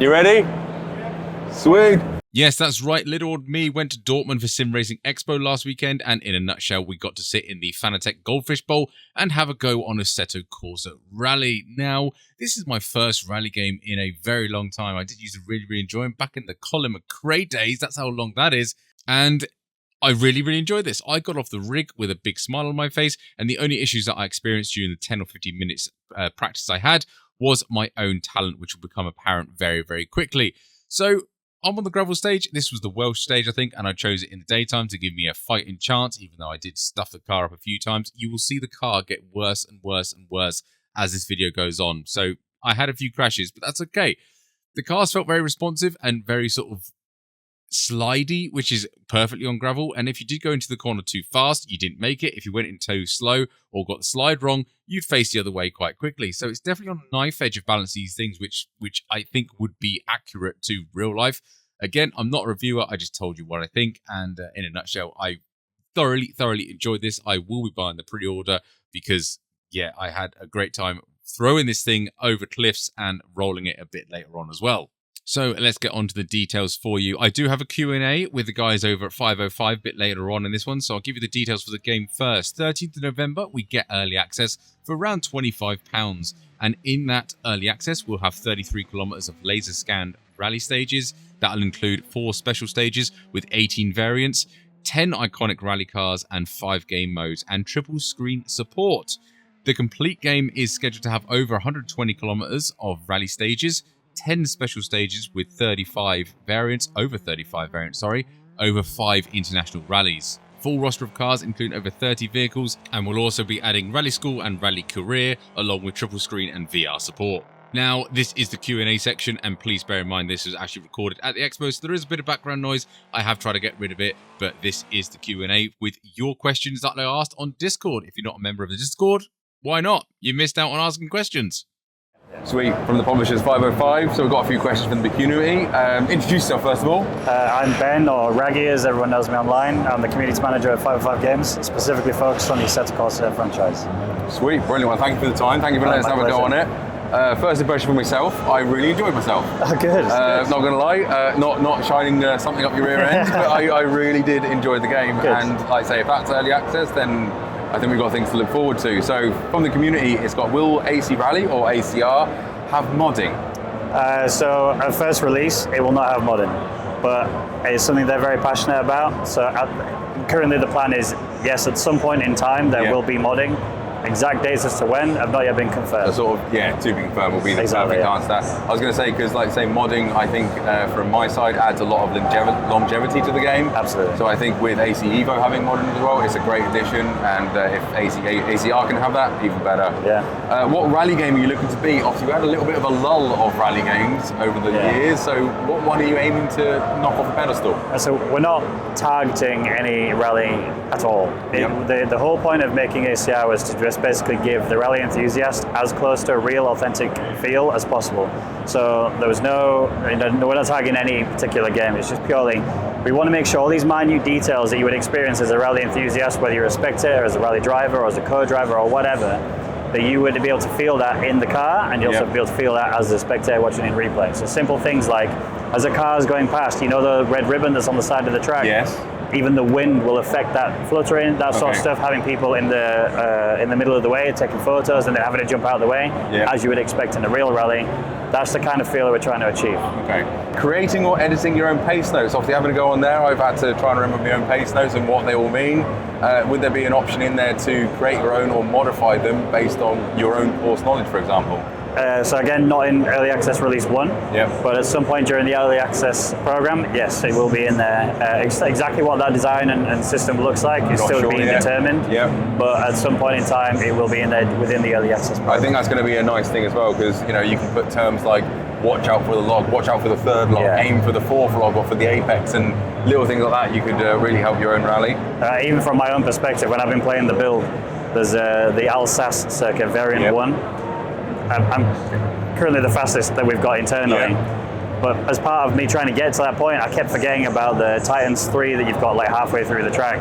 You ready? Sweet. Yes, that's right. Little old me went to Dortmund for Sim Racing Expo last weekend, and in a nutshell, we got to sit in the Fanatec Goldfish Bowl and have a go on Assetto Corsa Rally. Now, this is my first rally game in a very long time. I did used to really enjoy them back in the Colin McRae days. That's how long that is. And I really enjoyed this. I got off the rig with a big smile on my face, and the only issues that I experienced during the 10 or 15 minutes practice I had was my own talent, which will become apparent very quickly. So I'm on the gravel stage. This was the Welsh stage, I think, and I chose it in the daytime to give me a fighting chance, even though I did stuff the car up a few times. You will see the car get worse and worse as this video goes on. So I had a few crashes, but that's okay. The cars felt very responsive and very sort of slidey, which is perfectly on gravel. And if you did go into the corner too fast, you didn't make it. If you went in too slow or got the slide wrong, you'd face the other way quite quickly. So it's definitely on a knife edge of balancing these things, which I think would be accurate to real life. Again, I'm not a reviewer. I just told you what I think. And in a nutshell, I thoroughly enjoyed this. I will be buying the pre-order because, yeah, I had a great time throwing this thing over cliffs and rolling it a bit later on as well. So let's get on to the details for you. I do have a Q&A with the guys over at 505 a bit later on in this one, so I'll give you the details for the game first. 13th of November, we get early access for around £25. And in that early access, we'll have 33 kilometers of laser scanned rally stages. That'll include 4 special stages with 18 variants, 10 iconic rally cars, and 5 game modes, and triple screen support. The complete game is scheduled to have over 120 kilometers of rally stages, 10 special stages with 35 variants, over 5 international rallies. Full roster of cars include over 30 vehicles, and we'll also be adding Rally School and Rally Career, along with triple screen and VR support. Now, this is the Q&A section, and please bear in mind this was actually recorded at the Expo, so there is a bit of background noise. I have tried to get rid of it, but this is the Q&A with your questions that I asked on Discord. If you're not a member of the Discord, why not? You missed out on asking questions. Sweet. From the publishers 505, so we've got a few questions from the community. Introduce yourself first of all. I'm Ben, or Raggy as everyone knows me online. I'm the community manager at 505 Games, specifically focused on the Assetto Corsa franchise. Sweet, brilliant. Well, thank you for the time. Thank you for letting us have a go on it. First impression for myself, I really enjoyed myself. Oh, good. Not going to lie, not shining something up your rear end, but I really did enjoy the game. Good. And like I say, if that's early access, then I think we've got things to look forward to. So from the community, it's got, will AC Rally or ACR have modding? So at first release, it will not have modding, but it's something they're very passionate about. So currently the plan is, yes, at some point in time, there will be modding. Exact dates as to when have not yet been confirmed. Sort of, yeah, to be confirmed will be the perfect answer. I was going to say, because like say modding, I think from my side adds a lot of longevity to the game. Absolutely. So I think with AC Evo having modding as well, it's a great addition, and if ACR can have that, even better. Yeah. What rally game are you looking to be? Obviously, we had a little bit of a lull of rally games over the years, so what one are you aiming to knock off the pedestal? So we're not targeting any rally at all. The whole point of making ACR was to just basically give the rally enthusiast as close to a real authentic feel as possible. So there was we're not tagging any particular game, it's just purely, we want to make sure all these minute details that you would experience as a rally enthusiast, whether you're a spectator, as a rally driver, or as a co-driver, or whatever, that you would be able to feel that in the car, and you also be able to feel that as a spectator watching in replay. So simple things like, as a car is going past, you know the red ribbon that's on the side of the track? Yes. Even the wind will affect that fluttering, that sort of stuff, having people in the middle of the way taking photos and then having to jump out of the way, as you would expect in a real rally. That's the kind of feel that we're trying to achieve. Okay. Creating or editing your own pace notes. Obviously having to go on there, I've had to try and remember my own pace notes and what they all mean. Would there be an option in there to create your own or modify them based on your own course knowledge, for example? So again, not in early access release 1, but at some point during the early access program, yes, it will be in there. Exactly what that design and system looks like is still being determined, but at some point in time, it will be in there within the early access program. I think that's going to be a nice thing as well, because you can put terms like watch out for the log, watch out for the third log, aim for the fourth log or for the apex, and little things like that. You could really help your own rally. Even from my own perspective, when I've been playing the build, there's the Alsace circuit variant 1. I'm currently the fastest that we've got internally, but as part of me trying to get to that point, I kept forgetting about the Titans 3 that you've got like halfway through the track.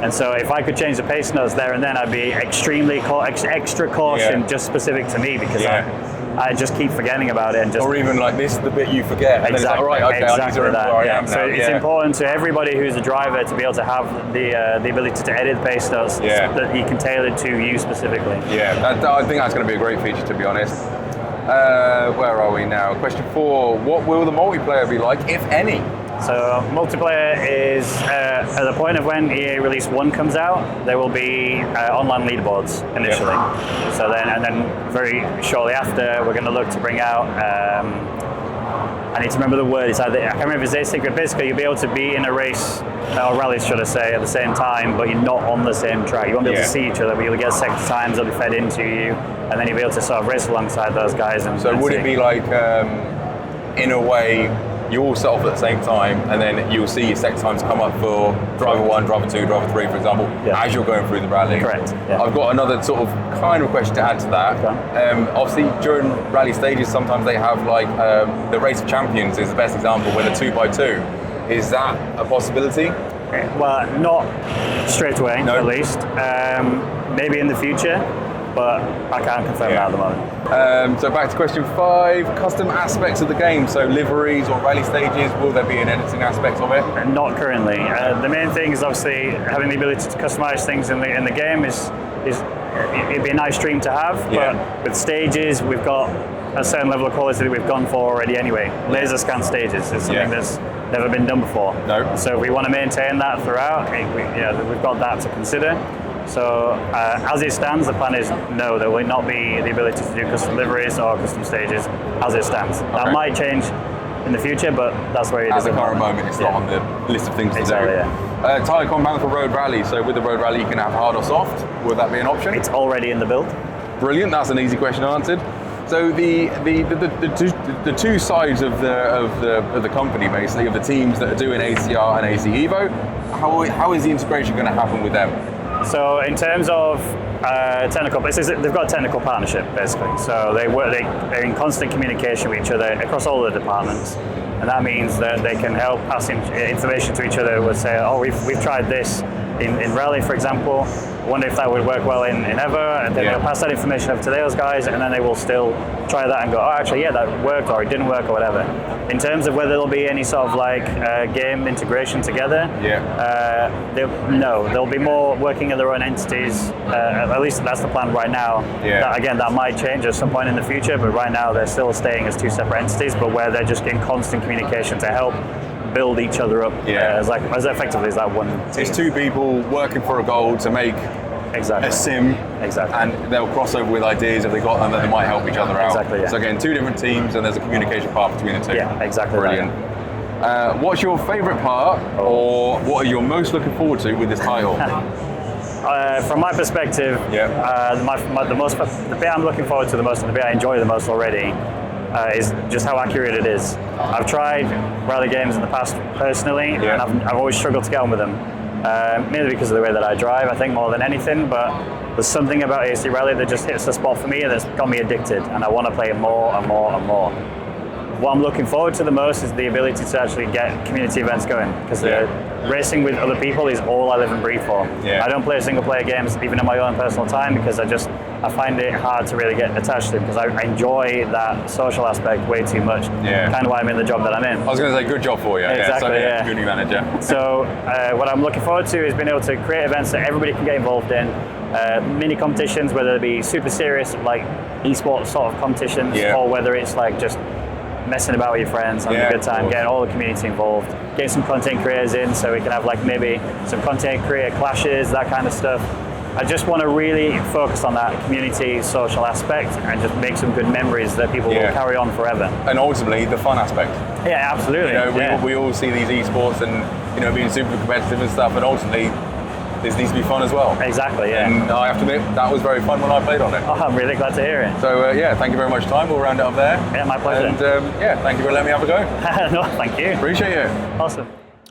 And so if I could change the pace notes there and then, I'd be extremely extra caution just specific to me, because I just keep forgetting about it and just. Or even like this is the bit you forget. And Exactly. Then it's like, all right, okay, I need to remember that, where yeah. I am now. So it's important to everybody who's a driver to be able to have the ability to edit pace notes that you can tailor to you specifically. Yeah, I think that's going to be a great feature, to be honest. Where are we now? Question 4. What will the multiplayer be like, if any? So multiplayer is at the point of when EA Release 1 comes out, there will be online leaderboards initially. Yep. So then very shortly after, we're going to look to bring out. I need to remember the word. It's either, I can't remember if it's async, but basically you'll be able to be in a race, or rally should I say, at the same time, but you're not on the same track. You won't be able to see each other, but you'll get sector times, they'll be fed into you, and then you'll be able to sort of race alongside those guys. So would it be like, in a way, you all set off at the same time, and then you'll see your sector times come up for driver 1, driver 2, driver 3, for example, as you're going through the rally? Correct. Yeah. I've got another sort of kind of question to add to that. Okay. Obviously, during rally stages, sometimes they have like the race of champions is the best example, with a 2x2. Is that a possibility? Well, not straight away, at least. Maybe in the future, but I can't confirm that at the moment. So back to question 5, custom aspects of the game, so liveries or rally stages, will there be an editing aspect of it? Not currently. The main thing is obviously having the ability to customize things in the game is it'd be a nice dream to have, but with stages we've got a certain level of quality that we've gone for already anyway. Laser scan stages is something that's never been done before. No. So if we want to maintain that throughout, we've got that to consider. So as it stands, the plan is no, there will not be the ability to do custom liveries or custom stages as it stands. Okay. That might change in the future, but that's where it is. At the current moment, it's not on the list of things to do. Yeah. Tyre compound for road rally. So with the road rally, you can have hard or soft. Would that be an option? It's already in the build. Brilliant. That's an easy question answered. So the two sides of the company, basically, of the teams that are doing ACR and AC Evo, how is the integration going to happen with them? So in terms of technical, they've got a technical partnership basically. So they're in constant communication with each other across all the departments, and that means that they can help pass information to each other. Would say, oh, we've tried this in rally, for example. I wonder if that would work well in Ever, and then they'll pass that information over to those guys, and then they will still try that and go, oh, actually, yeah, that worked, or it didn't work, or whatever. In terms of whether there'll be any sort of like game integration together, no, there'll be more working in their own entities. At least that's the plan right now. That might change at some point in the future, but right now they're still staying as two separate entities, but where they're just in constant communication to help build each other up as effectively as that one team. It's two people working for a goal to make a sim, and they'll cross over with ideas if they got them, that they might help each other out. Exactly, yeah. So again, two different teams, and there's a communication path between the two. Yeah, exactly. Brilliant. What's your favourite part, or what are you most looking forward to with this title? From my perspective, the bit I'm looking forward to the most, and the bit I enjoy the most already, is just how accurate it is. I've tried rally games in the past personally, and I've always struggled to get on with them. Mainly because of the way that I drive, I think, more than anything, but there's something about AC Rally that just hits the spot for me, and that's got me addicted, and I want to play it more and more and more. What I'm looking forward to the most is the ability to actually get community events going, because racing with other people is all I live and breathe for. I don't play single player games even in my own personal time, because I find it hard to really get attached to them, because I enjoy that social aspect way too much. Kind of why I'm in the job that I'm in. I was going to say, good job for you. Exactly, community manager. So what I'm looking forward to is being able to create events that everybody can get involved in. Mini competitions, whether they be super serious, like esports sort of competitions, or whether it's like just messing about with your friends, having a good time, getting all the community involved, getting some content creators in, so we can have like maybe some content creator clashes, that kind of stuff. I just want to really focus on that community social aspect and just make some good memories that people will carry on forever. And ultimately, the fun aspect. Yeah, absolutely. We all see these esports and being super competitive and stuff, and ultimately, this needs to be fun as well. Exactly, yeah. And I have to admit, that was very fun when I played on it. Oh, I'm really glad to hear it. So thank you very much for your time. We'll round it up there. Yeah, my pleasure. And thank you for letting me have a go. No, thank you. Appreciate it. Awesome.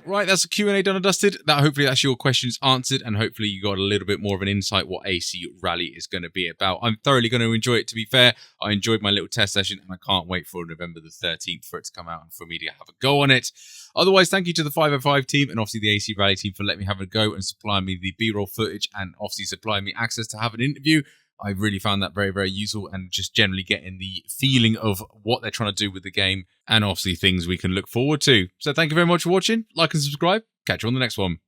Right, that's the Q&A done and dusted. Hopefully that's your questions answered, and hopefully you got a little bit more of an insight what AC Rally is going to be about. I'm thoroughly going to enjoy it, to be fair. I enjoyed my little test session, and I can't wait for November the 13th for it to come out and for me to have a go on it. Otherwise, thank you to the 505 team and obviously the AC Rally team for letting me have a go and supplying me the B-roll footage and obviously supplying me access to have an interview. I really found that very, very useful, and just generally getting the feeling of what they're trying to do with the game, and obviously things we can look forward to. So thank you very much for watching. Like and subscribe. Catch you on the next one.